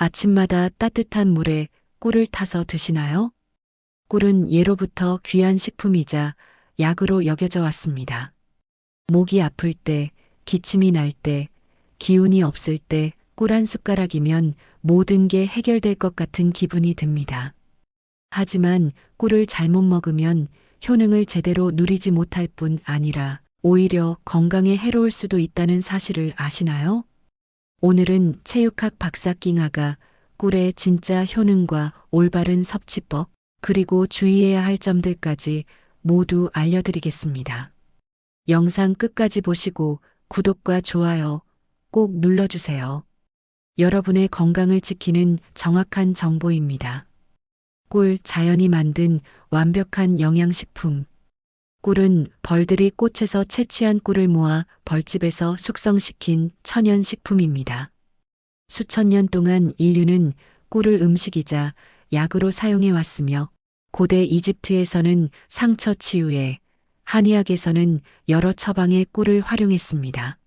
아침마다 따뜻한 물에 꿀을 타서 드시나요? 꿀은 예로부터 귀한 식품이자 약으로 여겨져 왔습니다. 목이 아플 때, 기침이 날 때, 기운이 없을 때 꿀 한 숟가락이면 모든 게 해결될 것 같은 기분이 듭니다. 하지만 꿀을 잘못 먹으면 효능을 제대로 누리지 못할 뿐 아니라 오히려 건강에 해로울 수도 있다는 사실을 아시나요? 오늘은 체육학 박사 낑아가 꿀의 진짜 효능과 올바른 섭취법, 그리고 주의해야 할 점들까지 모두 알려드리겠습니다. 영상 끝까지 보시고 구독과 좋아요 꼭 눌러주세요. 여러분의 건강을 지키는 정확한 정보입니다. 꿀 자연이 만든 완벽한 영양식품. 꿀은 벌들이 꽃에서 채취한 꿀을 모아 벌집에서 숙성시킨 천연 식품입니다. 수천 년 동안 인류는 꿀을 음식이자 약으로 사용해 왔으며 고대 이집트에서는 상처 치유에, 한의학에서는 여러 처방에 꿀을 활용했습니다.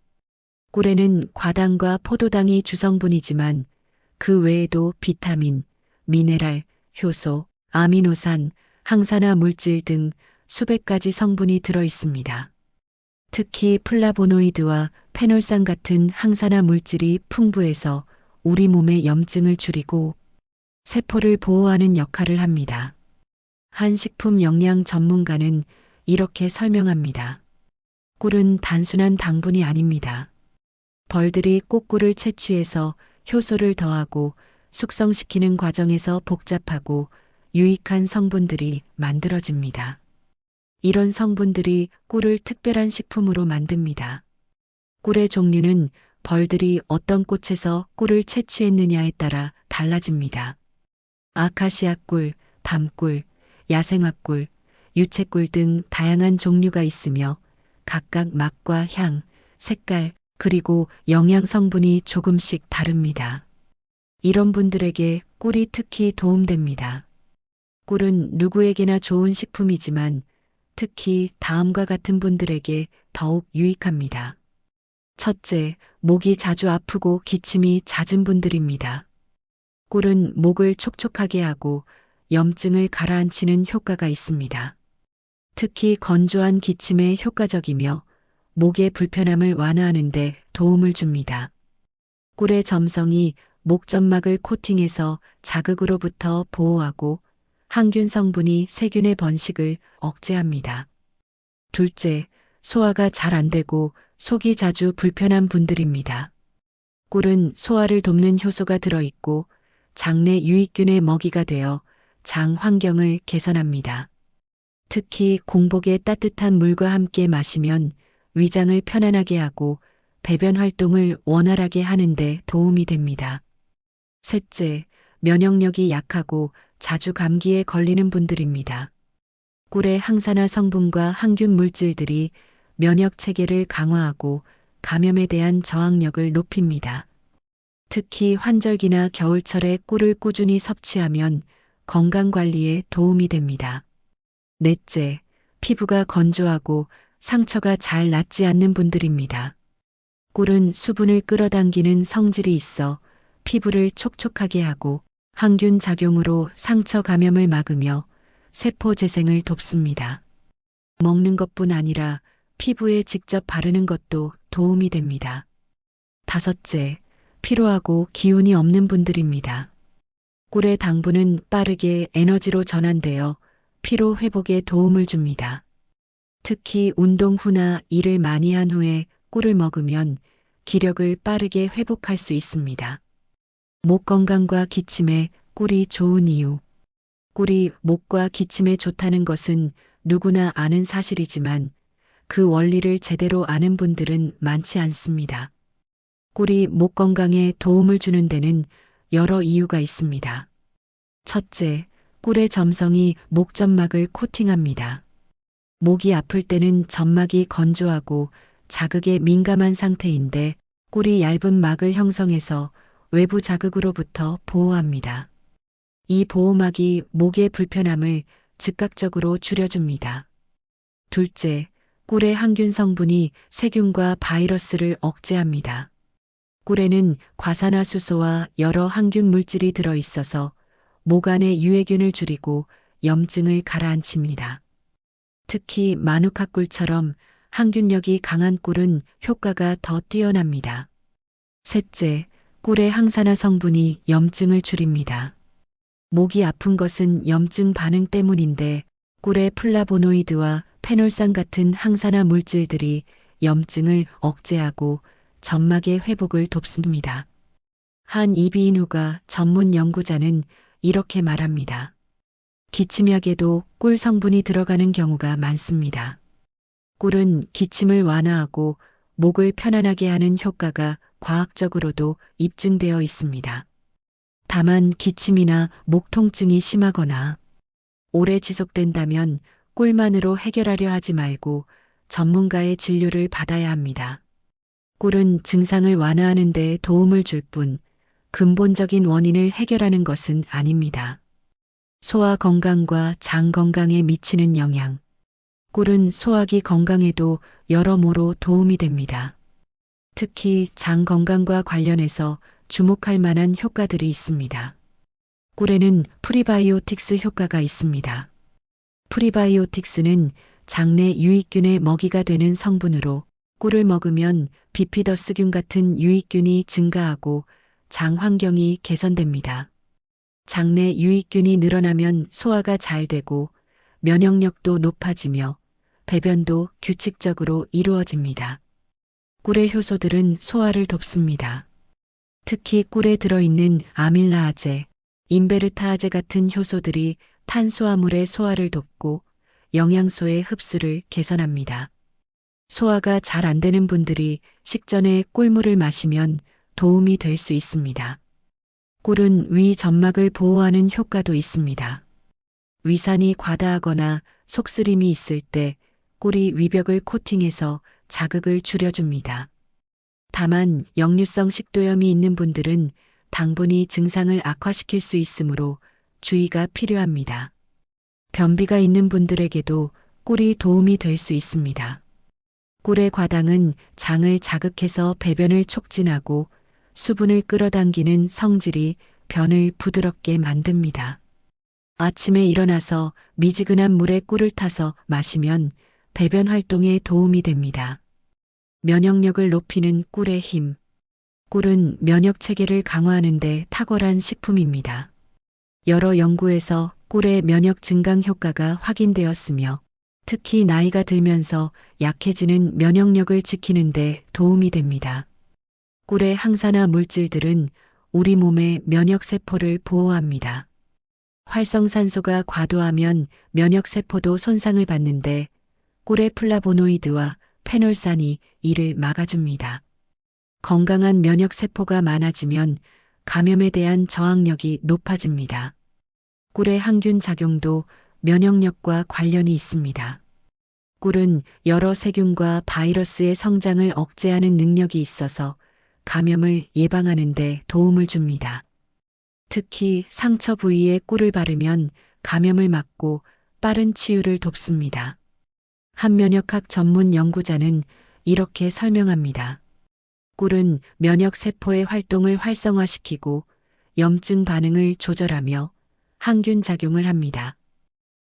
꿀에는 과당과 포도당이 주성분이지만 그 외에도 비타민, 미네랄, 효소, 아미노산, 항산화 물질 등 수백 가지 성분이 들어 있습니다. 특히 플라보노이드와 페놀산 같은 항산화 물질이 풍부해서 우리 몸의 염증을 줄이고 세포를 보호하는 역할을 합니다. 한 식품 영양 전문가는 이렇게 설명합니다. 꿀은 단순한 당분이 아닙니다. 벌들이 꽃꿀을 채취해서 효소를 더하고 숙성시키는 과정에서 복잡하고 유익한 성분들이 만들어집니다. 이런 성분들이 꿀을 특별한 식품으로 만듭니다. 꿀의 종류는 벌들이 어떤 꽃에서 꿀을 채취했느냐에 따라 달라집니다. 아카시아 꿀, 밤꿀, 야생화꿀, 유채꿀 등 다양한 종류가 있으며 각각 맛과 향, 색깔, 그리고 영양 성분이 조금씩 다릅니다. 이런 분들에게 꿀이 특히 도움됩니다. 꿀은 누구에게나 좋은 식품이지만 특히 다음과 같은 분들에게 더욱 유익합니다. 첫째, 목이 자주 아프고 기침이 잦은 분들입니다. 꿀은 목을 촉촉하게 하고 염증을 가라앉히는 효과가 있습니다. 특히 건조한 기침에 효과적이며 목의 불편함을 완화하는 데 도움을 줍니다. 꿀의 점성이 목점막을 코팅해서 자극으로부터 보호하고 항균 성분이 세균의 번식을 억제합니다. 둘째, 소화가 잘 안 되고 속이 자주 불편한 분들입니다. 꿀은 소화를 돕는 효소가 들어있고 장내 유익균의 먹이가 되어 장 환경을 개선합니다. 특히 공복에 따뜻한 물과 함께 마시면 위장을 편안하게 하고 배변 활동을 원활하게 하는 데 도움이 됩니다. 셋째, 면역력이 약하고 자주 감기에 걸리는 분들입니다. 꿀의 항산화 성분과 항균 물질들이 면역 체계를 강화하고 감염에 대한 저항력을 높입니다. 특히 환절기나 겨울철에 꿀을 꾸준히 섭취하면 건강 관리에 도움이 됩니다. 넷째, 피부가 건조하고 상처가 잘 낫지 않는 분들입니다. 꿀은 수분을 끌어당기는 성질이 있어 피부를 촉촉하게 하고 항균 작용으로 상처 감염을 막으며 세포 재생을 돕습니다. 먹는 것뿐 아니라 피부에 직접 바르는 것도 도움이 됩니다. 다섯째, 피로하고 기운이 없는 분들입니다. 꿀의 당분은 빠르게 에너지로 전환되어 피로 회복에 도움을 줍니다. 특히 운동 후나 일을 많이 한 후에 꿀을 먹으면 기력을 빠르게 회복할 수 있습니다. 목 건강과 기침에 꿀이 좋은 이유. 꿀이 목과 기침에 좋다는 것은 누구나 아는 사실이지만 그 원리를 제대로 아는 분들은 많지 않습니다. 꿀이 목 건강에 도움을 주는 데는 여러 이유가 있습니다. 첫째, 꿀의 점성이 목점막을 코팅합니다. 목이 아플 때는 점막이 건조하고 자극에 민감한 상태인데 꿀이 얇은 막을 형성해서 외부 자극으로부터 보호합니다. 이 보호막이 목의 불편함을 즉각적으로 줄여줍니다. 둘째, 꿀의 항균 성분이 세균과 바이러스를 억제합니다. 꿀에는 과산화수소와 여러 항균 물질이 들어있어서 목 안의 유해균을 줄이고 염증을 가라앉힙니다. 특히 마누카꿀처럼 항균력이 강한 꿀은 효과가 더 뛰어납니다. 셋째, 꿀의 항산화 성분이 염증을 줄입니다. 목이 아픈 것은 염증 반응 때문인데 꿀의 플라보노이드와 페놀산 같은 항산화 물질들이 염증을 억제하고 점막의 회복을 돕습니다. 한 이비인후과 전문 연구자는 이렇게 말합니다. 기침약에도 꿀 성분이 들어가는 경우가 많습니다. 꿀은 기침을 완화하고 목을 편안하게 하는 효과가 과학적으로도 입증되어 있습니다. 다만 기침이나 목 통증이 심하거나 오래 지속된다면 꿀만으로 해결하려 하지 말고 전문가의 진료를 받아야 합니다. 꿀은 증상을 완화하는 데 도움을 줄 뿐 근본적인 원인을 해결하는 것은 아닙니다. 소화 건강과 장 건강에 미치는 영향. 꿀은 소화기 건강에도 여러모로 도움이 됩니다. 특히 장 건강과 관련해서 주목할 만한 효과들이 있습니다. 꿀에는 프리바이오틱스 효과가 있습니다. 프리바이오틱스는 장내 유익균의 먹이가 되는 성분으로 꿀을 먹으면 비피더스균 같은 유익균이 증가하고 장 환경이 개선됩니다. 장내 유익균이 늘어나면 소화가 잘 되고 면역력도 높아지며 배변도 규칙적으로 이루어집니다. 꿀의 효소들은 소화를 돕습니다. 특히 꿀에 들어있는 아밀라아제, 인베르타아제 같은 효소들이 탄수화물의 소화를 돕고 영양소의 흡수를 개선합니다. 소화가 잘 안 되는 분들이 식전에 꿀물을 마시면 도움이 될 수 있습니다. 꿀은 위 점막을 보호하는 효과도 있습니다. 위산이 과다하거나 속쓰림이 있을 때 꿀이 위벽을 코팅해서 자극을 줄여줍니다. 다만 역류성 식도염이 있는 분들은 당분이 증상을 악화시킬 수 있으므로 주의가 필요합니다. 변비가 있는 분들에게도 꿀이 도움이 될 수 있습니다. 꿀의 과당은 장을 자극해서 배변을 촉진하고 수분을 끌어당기는 성질이 변을 부드럽게 만듭니다. 아침에 일어나서 미지근한 물에 꿀을 타서 마시면 배변 활동에 도움이 됩니다. 면역력을 높이는 꿀의 힘. 꿀은 면역 체계를 강화하는 데 탁월한 식품입니다. 여러 연구에서 꿀의 면역 증강 효과가 확인되었으며 특히 나이가 들면서 약해지는 면역력을 지키는 데 도움이 됩니다. 꿀의 항산화 물질들은 우리 몸의 면역세포를 보호합니다. 활성산소가 과도하면 면역세포도 손상을 받는데 꿀의 플라보노이드와 페놀산이 이를 막아줍니다. 건강한 면역세포가 많아지면 감염에 대한 저항력이 높아집니다. 꿀의 항균 작용도 면역력과 관련이 있습니다. 꿀은 여러 세균과 바이러스의 성장을 억제하는 능력이 있어서 감염을 예방하는 데 도움을 줍니다. 특히 상처 부위에 꿀을 바르면 감염을 막고 빠른 치유를 돕습니다. 한 면역학 전문 연구자는 이렇게 설명합니다. 꿀은 면역세포의 활동을 활성화시키고 염증 반응을 조절하며 항균 작용을 합니다.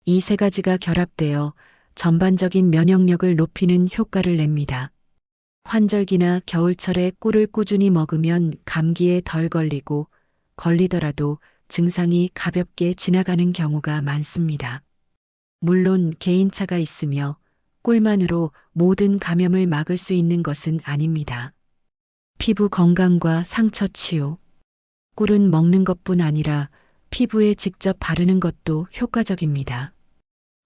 이 세 가지가 결합되어 전반적인 면역력을 높이는 효과를 냅니다. 환절기나 겨울철에 꿀을 꾸준히 먹으면 감기에 덜 걸리고 걸리더라도 증상이 가볍게 지나가는 경우가 많습니다. 물론 개인차가 있으며 꿀만으로 모든 감염을 막을 수 있는 것은 아닙니다. 피부 건강과 상처 치유. 꿀은 먹는 것뿐 아니라 피부에 직접 바르는 것도 효과적입니다.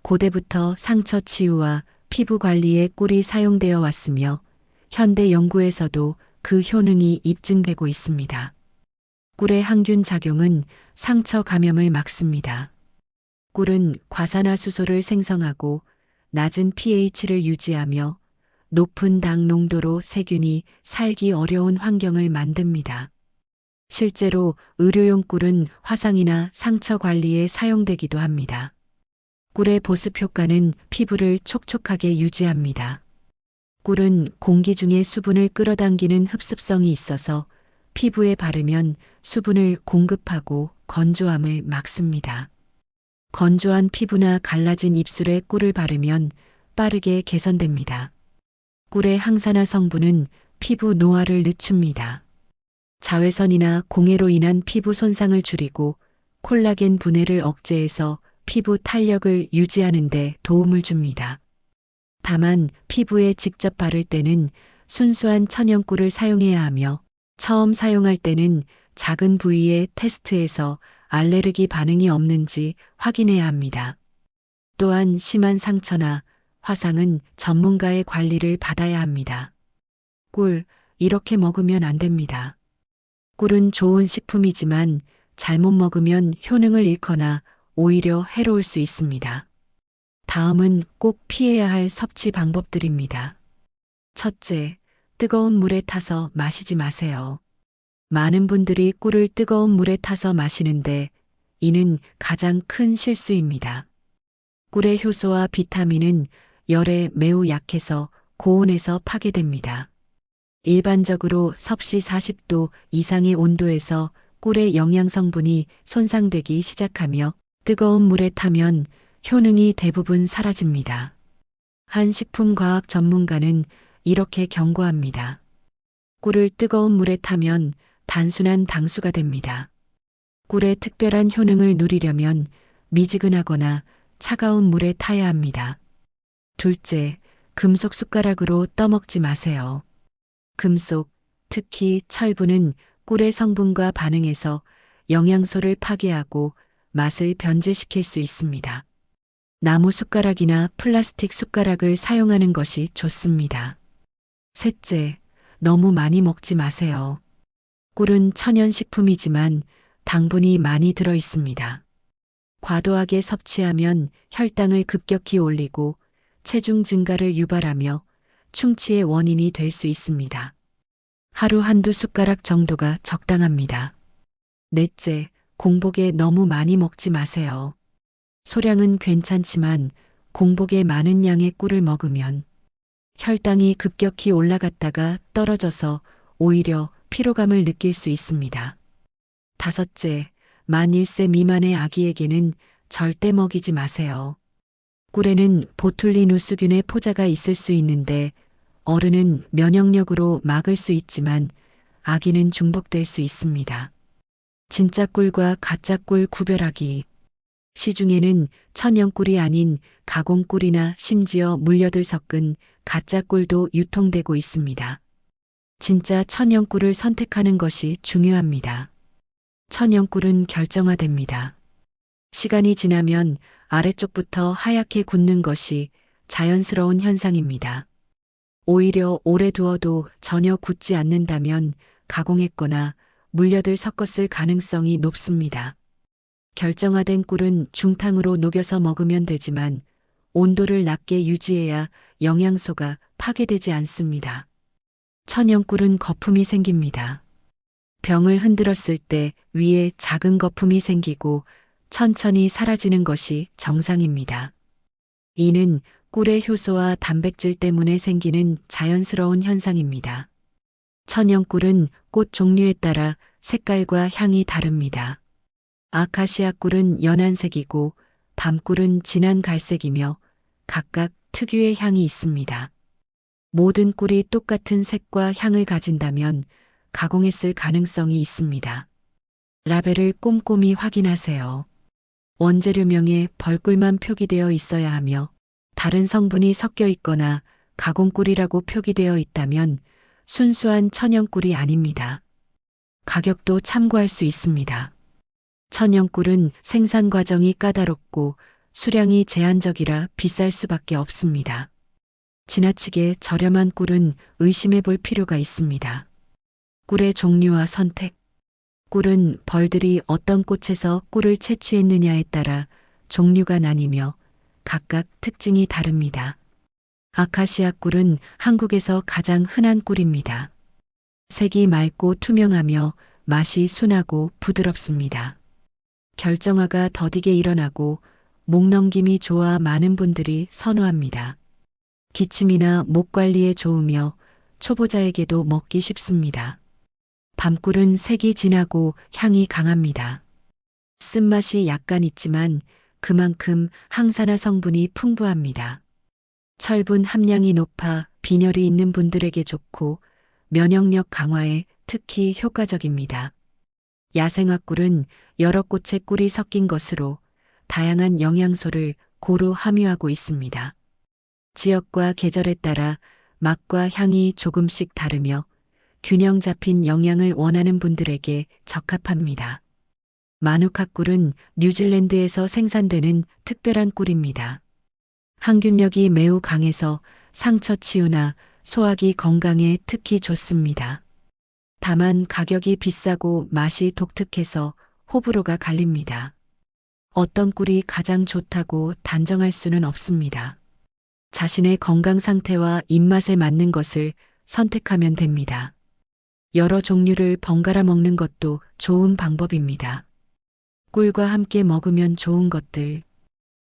고대부터 상처 치유와 피부 관리에 꿀이 사용되어 왔으며 현대 연구에서도 그 효능이 입증되고 있습니다. 꿀의 항균 작용은 상처 감염을 막습니다. 꿀은 과산화수소를 생성하고 낮은 pH를 유지하며 높은 당 농도로 세균이 살기 어려운 환경을 만듭니다. 실제로 의료용 꿀은 화상이나 상처 관리에 사용되기도 합니다. 꿀의 보습 효과는 피부를 촉촉하게 유지합니다. 꿀은 공기 중에 수분을 끌어당기는 흡습성이 있어서 피부에 바르면 수분을 공급하고 건조함을 막습니다. 건조한 피부나 갈라진 입술에 꿀을 바르면 빠르게 개선됩니다. 꿀의 항산화 성분은 피부 노화를 늦춥니다. 자외선이나 공해로 인한 피부 손상을 줄이고 콜라겐 분해를 억제해서 피부 탄력을 유지하는 데 도움을 줍니다. 다만 피부에 직접 바를 때는 순수한 천연꿀을 사용해야 하며 처음 사용할 때는 작은 부위에 테스트해서 알레르기 반응이 없는지 확인해야 합니다. 또한 심한 상처나 화상은 전문가의 관리를 받아야 합니다. 꿀, 이렇게 먹으면 안 됩니다. 꿀은 좋은 식품이지만 잘못 먹으면 효능을 잃거나 오히려 해로울 수 있습니다. 다음은 꼭 피해야 할 섭취 방법들입니다. 첫째, 뜨거운 물에 타서 마시지 마세요. 많은 분들이 꿀을 뜨거운 물에 타서 마시는데 이는 가장 큰 실수입니다. 꿀의 효소와 비타민은 열에 매우 약해서 고온에서 파괴됩니다. 일반적으로 섭씨 40도 이상의 온도에서 꿀의 영양 성분이 손상되기 시작하며 뜨거운 물에 타면 효능이 대부분 사라집니다. 한 식품과학 전문가는 이렇게 경고합니다. 꿀을 뜨거운 물에 타면 단순한 당수가 됩니다. 꿀의 특별한 효능을 누리려면 미지근하거나 차가운 물에 타야 합니다. 둘째, 금속 숟가락으로 떠먹지 마세요. 금속, 특히 철분은 꿀의 성분과 반응해서 영양소를 파괴하고 맛을 변질시킬 수 있습니다. 나무 숟가락이나 플라스틱 숟가락을 사용하는 것이 좋습니다. 셋째, 너무 많이 먹지 마세요. 꿀은 천연식품이지만 당분이 많이 들어 있습니다. 과도하게 섭취하면 혈당을 급격히 올리고 체중 증가를 유발하며 충치의 원인이 될 수 있습니다. 하루 한두 숟가락 정도가 적당합니다. 넷째, 공복에 너무 많이 먹지 마세요. 소량은 괜찮지만 공복에 많은 양의 꿀을 먹으면 혈당이 급격히 올라갔다가 떨어져서 오히려 피로감을 느낄 수 있습니다. 다섯째, 만 1세 미만의 아기에게는 절대 먹이지 마세요. 꿀에는 보툴리누스균의 포자가 있을 수 있는데 어른은 면역력으로 막을 수 있지만 아기는 중독될 수 있습니다. 진짜 꿀과 가짜 꿀 구별하기. 시중에는 천연꿀이 아닌 가공꿀이나 심지어 물엿을 섞은 가짜 꿀도 유통되고 있습니다. 진짜 천연꿀을 선택하는 것이 중요합니다. 천연꿀은 결정화됩니다. 시간이 지나면 아래쪽부터 하얗게 굳는 것이 자연스러운 현상입니다. 오히려 오래 두어도 전혀 굳지 않는다면 가공했거나 물엿을 섞었을 가능성이 높습니다. 결정화된 꿀은 중탕으로 녹여서 먹으면 되지만 온도를 낮게 유지해야 영양소가 파괴되지 않습니다. 천연꿀은 거품이 생깁니다. 병을 흔들었을 때 위에 작은 거품이 생기고 천천히 사라지는 것이 정상입니다. 이는 꿀의 효소와 단백질 때문에 생기는 자연스러운 현상입니다. 천연꿀은 꽃 종류에 따라 색깔과 향이 다릅니다. 아카시아 꿀은 연한색이고 밤꿀은 진한 갈색이며 각각 특유의 향이 있습니다. 모든 꿀이 똑같은 색과 향을 가진다면 가공했을 가능성이 있습니다. 라벨을 꼼꼼히 확인하세요. 원재료명에 벌꿀만 표기되어 있어야 하며 다른 성분이 섞여 있거나 가공꿀이라고 표기되어 있다면 순수한 천연꿀이 아닙니다. 가격도 참고할 수 있습니다. 천연꿀은 생산 과정이 까다롭고 수량이 제한적이라 비쌀 수밖에 없습니다. 지나치게 저렴한 꿀은 의심해 볼 필요가 있습니다. 꿀의 종류와 선택. 꿀은 벌들이 어떤 꽃에서 꿀을 채취했느냐에 따라 종류가 나뉘며 각각 특징이 다릅니다. 아카시아 꿀은 한국에서 가장 흔한 꿀입니다. 색이 맑고 투명하며 맛이 순하고 부드럽습니다. 결정화가 더디게 일어나고 목 넘김이 좋아 많은 분들이 선호합니다. 기침이나 목 관리에 좋으며 초보자에게도 먹기 쉽습니다. 밤꿀은 색이 진하고 향이 강합니다. 쓴맛이 약간 있지만 그만큼 항산화 성분이 풍부합니다. 철분 함량이 높아 빈혈이 있는 분들에게 좋고 면역력 강화에 특히 효과적입니다. 야생화꿀은 여러 꽃의 꿀이 섞인 것으로 다양한 영양소를 고루 함유하고 있습니다. 지역과 계절에 따라 맛과 향이 조금씩 다르며 균형 잡힌 영양을 원하는 분들에게 적합합니다. 마누카꿀은 뉴질랜드에서 생산되는 특별한 꿀입니다. 항균력이 매우 강해서 상처 치유나 소화기 건강에 특히 좋습니다. 다만 가격이 비싸고 맛이 독특해서 호불호가 갈립니다. 어떤 꿀이 가장 좋다고 단정할 수는 없습니다. 자신의 건강 상태와 입맛에 맞는 것을 선택하면 됩니다. 여러 종류를 번갈아 먹는 것도 좋은 방법입니다. 꿀과 함께 먹으면 좋은 것들.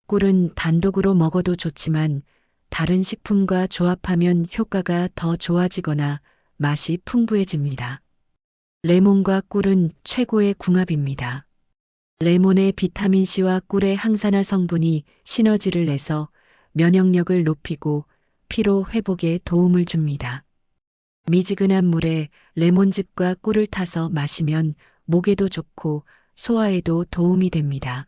꿀은 단독으로 먹어도 좋지만 다른 식품과 조합하면 효과가 더 좋아지거나 맛이 풍부해집니다. 레몬과 꿀은 최고의 궁합입니다. 레몬의 비타민C와 꿀의 항산화 성분이 시너지를 내서 면역력을 높이고 피로 회복에 도움을 줍니다. 미지근한 물에 레몬즙과 꿀을 타서 마시면 목에도 좋고 소화에도 도움이 됩니다.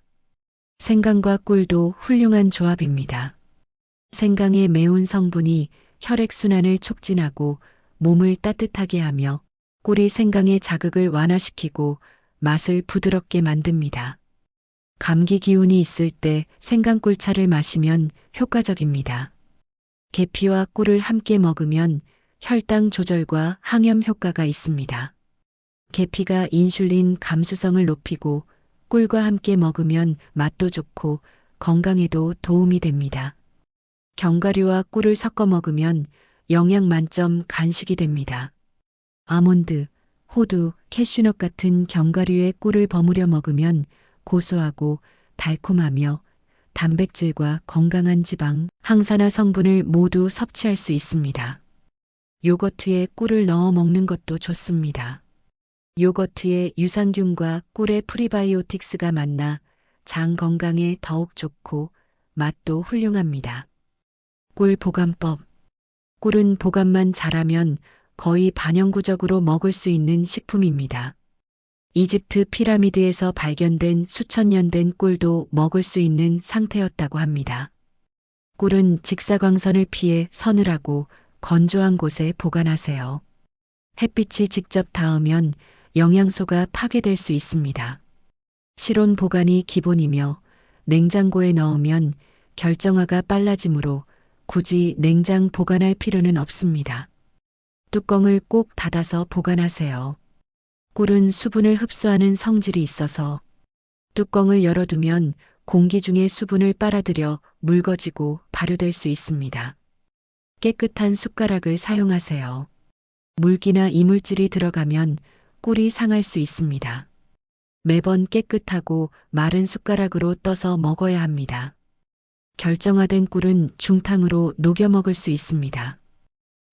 생강과 꿀도 훌륭한 조합입니다. 생강의 매운 성분이 혈액순환을 촉진하고 몸을 따뜻하게 하며 꿀이 생강의 자극을 완화시키고 맛을 부드럽게 만듭니다. 감기 기운이 있을 때 생강꿀차를 마시면 효과적입니다. 계피와 꿀을 함께 먹으면 혈당 조절과 항염 효과가 있습니다. 계피가 인슐린 감수성을 높이고 꿀과 함께 먹으면 맛도 좋고 건강에도 도움이 됩니다. 견과류와 꿀을 섞어 먹으면 영양 만점 간식이 됩니다. 아몬드, 호두, 캐슈넛 같은 견과류에 꿀을 버무려 먹으면 고소하고 달콤하며 단백질과 건강한 지방, 항산화 성분을 모두 섭취할 수 있습니다. 요거트에 꿀을 넣어 먹는 것도 좋습니다. 요거트에 유산균과 꿀의 프리바이오틱스가 만나 장 건강에 더욱 좋고 맛도 훌륭합니다. 꿀 보관법. 꿀은 보관만 잘하면 거의 반영구적으로 먹을 수 있는 식품입니다. 이집트 피라미드에서 발견된 수천 년 된 꿀도 먹을 수 있는 상태였다고 합니다. 꿀은 직사광선을 피해 서늘하고 건조한 곳에 보관하세요. 햇빛이 직접 닿으면 영양소가 파괴될 수 있습니다. 실온 보관이 기본이며 냉장고에 넣으면 결정화가 빨라지므로 굳이 냉장 보관할 필요는 없습니다. 뚜껑을 꼭 닫아서 보관하세요. 꿀은 수분을 흡수하는 성질이 있어서 뚜껑을 열어두면 공기 중에 수분을 빨아들여 묽어지고 발효될 수 있습니다. 깨끗한 숟가락을 사용하세요. 물기나 이물질이 들어가면 꿀이 상할 수 있습니다. 매번 깨끗하고 마른 숟가락으로 떠서 먹어야 합니다. 결정화된 꿀은 중탕으로 녹여 먹을 수 있습니다.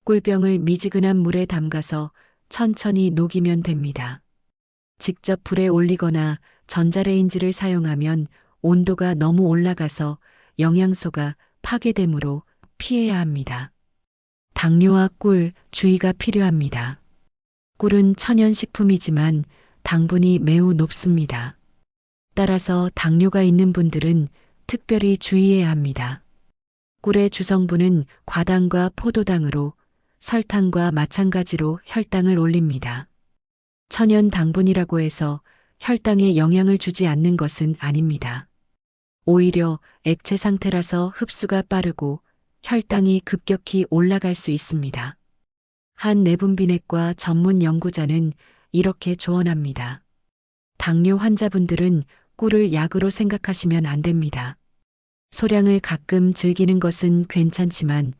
꿀병을 미지근한 물에 담가서 천천히 녹이면 됩니다. 직접 불에 올리거나 전자레인지를 사용하면 온도가 너무 올라가서 영양소가 파괴되므로 피해야 합니다. 당뇨와 꿀 주의가 필요합니다. 꿀은 천연식품이지만 당분이 매우 높습니다. 따라서 당뇨가 있는 분들은 특별히 주의해야 합니다. 꿀의 주성분은 과당과 포도당으로 설탕과 마찬가지로 혈당을 올립니다. 천연 당분이라고 해서 혈당에 영향을 주지 않는 것은 아닙니다. 오히려 액체 상태라서 흡수가 빠르고 혈당이 급격히 올라갈 수 있습니다. 한 내분비내과 전문 연구자는 이렇게 조언합니다. 당뇨 환자분들은 꿀을 약으로 생각하시면 안 됩니다. 소량을 가끔 즐기는 것은 괜찮지만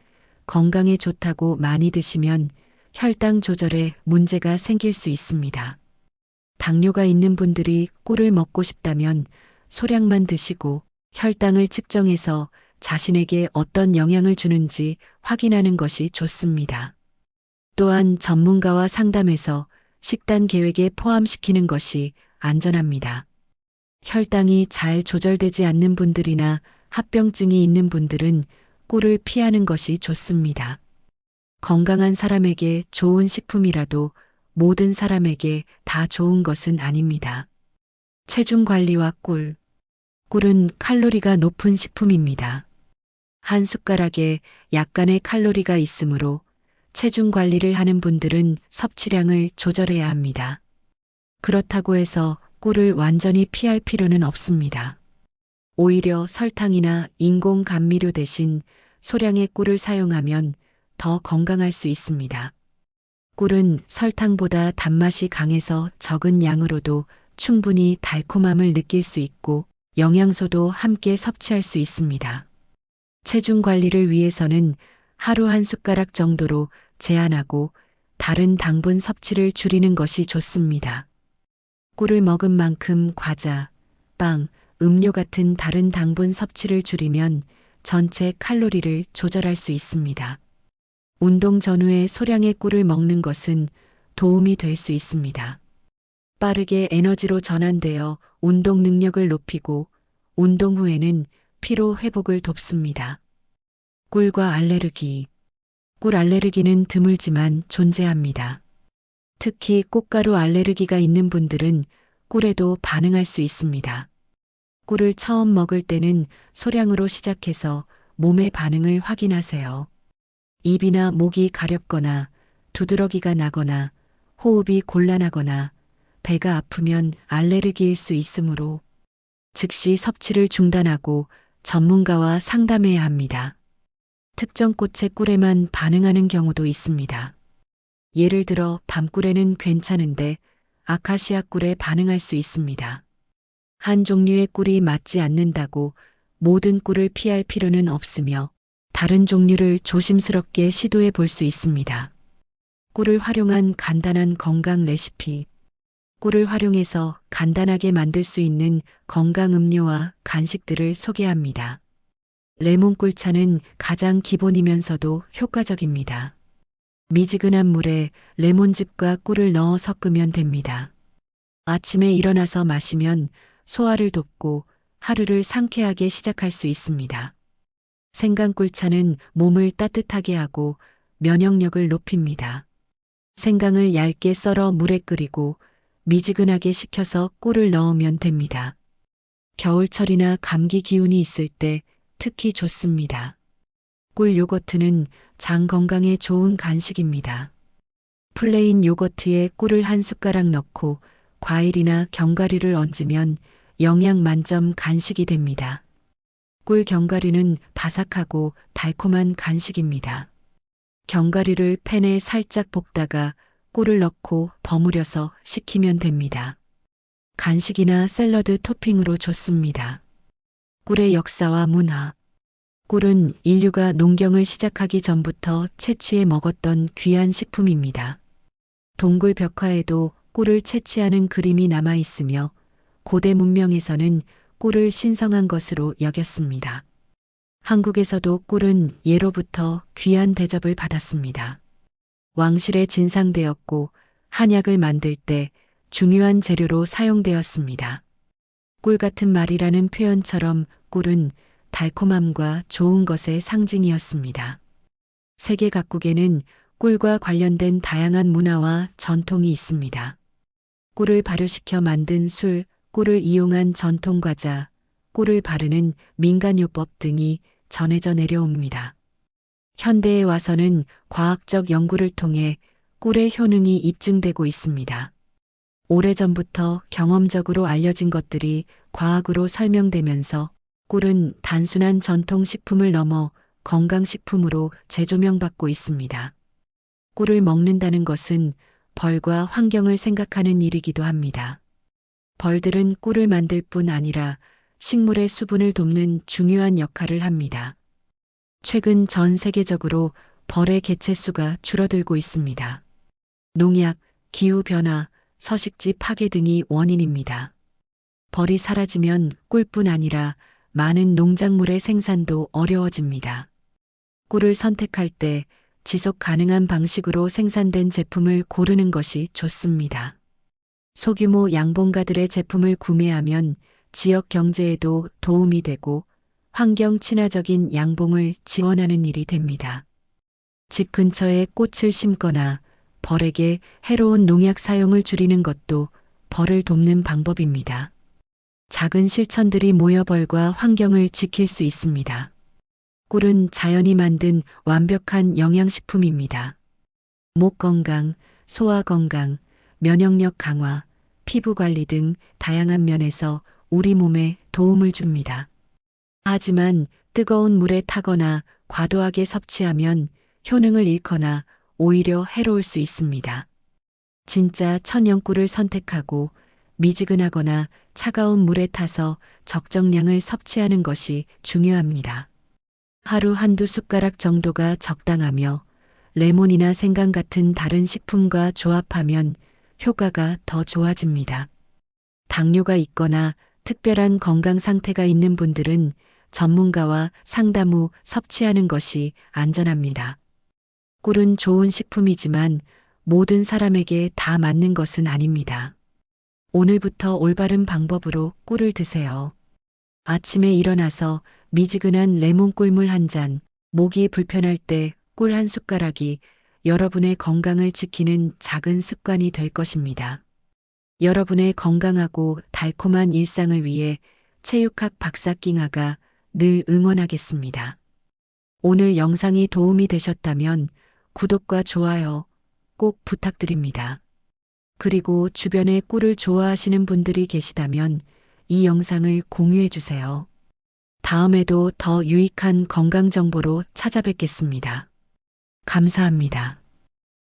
건강에 좋다고 많이 드시면 혈당 조절에 문제가 생길 수 있습니다. 당뇨가 있는 분들이 꿀을 먹고 싶다면 소량만 드시고 혈당을 측정해서 자신에게 어떤 영향을 주는지 확인하는 것이 좋습니다. 또한 전문가와 상담해서 식단 계획에 포함시키는 것이 안전합니다. 혈당이 잘 조절되지 않는 분들이나 합병증이 있는 분들은 꿀을 피하는 것이 좋습니다. 건강한 사람에게 좋은 식품이라도 모든 사람에게 다 좋은 것은 아닙니다. 체중 관리와 꿀. 꿀은 칼로리가 높은 식품입니다. 한 숟가락에 약간의 칼로리가 있으므로 체중 관리를 하는 분들은 섭취량을 조절해야 합니다. 그렇다고 해서 꿀을 완전히 피할 필요는 없습니다. 오히려 설탕이나 인공 감미료 대신 소량의 꿀을 사용하면 더 건강할 수 있습니다. 꿀은 설탕보다 단맛이 강해서 적은 양으로도 충분히 달콤함을 느낄 수 있고 영양소도 함께 섭취할 수 있습니다. 체중 관리를 위해서는 하루 한 숟가락 정도로 제한하고 다른 당분 섭취를 줄이는 것이 좋습니다. 꿀을 먹은 만큼 과자, 빵, 음료 같은 다른 당분 섭취를 줄이면 전체 칼로리를 조절할 수 있습니다. 운동 전후에 소량의 꿀을 먹는 것은 도움이 될 수 있습니다. 빠르게 에너지로 전환되어 운동 능력을 높이고 운동 후에는 피로 회복을 돕습니다. 꿀과 알레르기. 꿀 알레르기는 드물지만 존재합니다. 특히 꽃가루 알레르기가 있는 분들은 꿀에도 반응할 수 있습니다. 꿀을 처음 먹을 때는 소량으로 시작해서 몸의 반응을 확인하세요. 입이나 목이 가렵거나 두드러기가 나거나 호흡이 곤란하거나 배가 아프면 알레르기일 수 있으므로 즉시 섭취를 중단하고 전문가와 상담해야 합니다. 특정 꽃의 꿀에만 반응하는 경우도 있습니다. 예를 들어 밤꿀에는 괜찮은데 아카시아 꿀에 반응할 수 있습니다. 한 종류의 꿀이 맞지 않는다고 모든 꿀을 피할 필요는 없으며 다른 종류를 조심스럽게 시도해 볼 수 있습니다. 꿀을 활용한 간단한 건강 레시피. 꿀을 활용해서 간단하게 만들 수 있는 건강 음료와 간식들을 소개합니다. 레몬 꿀차는 가장 기본이면서도 효과적입니다. 미지근한 물에 레몬즙과 꿀을 넣어 섞으면 됩니다. 아침에 일어나서 마시면 소화를 돕고 하루를 상쾌하게 시작할 수 있습니다. 생강꿀차는 몸을 따뜻하게 하고 면역력을 높입니다. 생강을 얇게 썰어 물에 끓이고 미지근하게 식혀서 꿀을 넣으면 됩니다. 겨울철이나 감기 기운이 있을 때 특히 좋습니다. 꿀 요거트는 장 건강에 좋은 간식입니다. 플레인 요거트에 꿀을 한 숟가락 넣고 과일이나 견과류를 얹으면 영양 만점 간식이 됩니다. 꿀 견과류는 바삭하고 달콤한 간식입니다. 견과류를 팬에 살짝 볶다가 꿀을 넣고 버무려서 식히면 됩니다. 간식이나 샐러드 토핑으로 좋습니다. 꿀의 역사와 문화. 꿀은 인류가 농경을 시작하기 전부터 채취해 먹었던 귀한 식품입니다. 동굴 벽화에도 꿀을 채취하는 그림이 남아 있으며 고대 문명에서는 꿀을 신성한 것으로 여겼습니다. 한국에서도 꿀은 예로부터 귀한 대접을 받았습니다. 왕실에 진상되었고 한약을 만들 때 중요한 재료로 사용되었습니다. 꿀 같은 말이라는 표현처럼 꿀은 달콤함과 좋은 것의 상징이었습니다. 세계 각국에는 꿀과 관련된 다양한 문화와 전통이 있습니다. 꿀을 발효시켜 만든 술, 꿀을 이용한 전통 과자, 꿀을 바르는 민간요법 등이 전해져 내려옵니다. 현대에 와서는 과학적 연구를 통해 꿀의 효능이 입증되고 있습니다. 오래전부터 경험적으로 알려진 것들이 과학으로 설명되면서 꿀은 단순한 전통식품을 넘어 건강식품으로 재조명받고 있습니다. 꿀을 먹는다는 것은 벌과 환경을 생각하는 일이기도 합니다. 벌들은 꿀을 만들 뿐 아니라 식물의 수분을 돕는 중요한 역할을 합니다. 최근 전 세계적으로 벌의 개체수가 줄어들고 있습니다. 농약, 기후변화, 서식지 파괴 등이 원인입니다. 벌이 사라지면 꿀뿐 아니라 많은 농작물의 생산도 어려워집니다. 꿀을 선택할 때 지속 가능한 방식으로 생산된 제품을 고르는 것이 좋습니다. 소규모 양봉가들의 제품을 구매하면 지역 경제에도 도움이 되고 환경 친화적인 양봉을 지원하는 일이 됩니다. 집 근처에 꽃을 심거나 벌에게 해로운 농약 사용을 줄이는 것도 벌을 돕는 방법입니다. 작은 실천들이 모여 벌과 환경을 지킬 수 있습니다. 꿀은 자연이 만든 완벽한 영양식품입니다. 목 건강, 소화 건강, 면역력 강화, 피부 관리 등 다양한 면에서 우리 몸에 도움을 줍니다. 하지만 뜨거운 물에 타거나 과도하게 섭취하면 효능을 잃거나 오히려 해로울 수 있습니다. 진짜 천연꿀을 선택하고 미지근하거나 차가운 물에 타서 적정량을 섭취하는 것이 중요합니다. 하루 한두 숟가락 정도가 적당하며 레몬이나 생강 같은 다른 식품과 조합하면 효과가 더 좋아집니다. 당뇨가 있거나 특별한 건강 상태가 있는 분들은 전문가와 상담 후 섭취하는 것이 안전합니다. 꿀은 좋은 식품이지만 모든 사람에게 다 맞는 것은 아닙니다. 오늘부터 올바른 방법으로 꿀을 드세요. 아침에 일어나서 미지근한 레몬 꿀물 한 잔, 목이 불편할 때 꿀 한 숟가락이 여러분의 건강을 지키는 작은 습관이 될 것입니다. 여러분의 건강하고 달콤한 일상을 위해 체육학 박사 낑아가 늘 응원하겠습니다. 오늘 영상이 도움이 되셨다면 구독과 좋아요 꼭 부탁드립니다. 그리고 주변에 꿀을 좋아하시는 분들이 계시다면 이 영상을 공유해 주세요. 다음에도 더 유익한 건강 정보로 찾아뵙겠습니다. 감사합니다.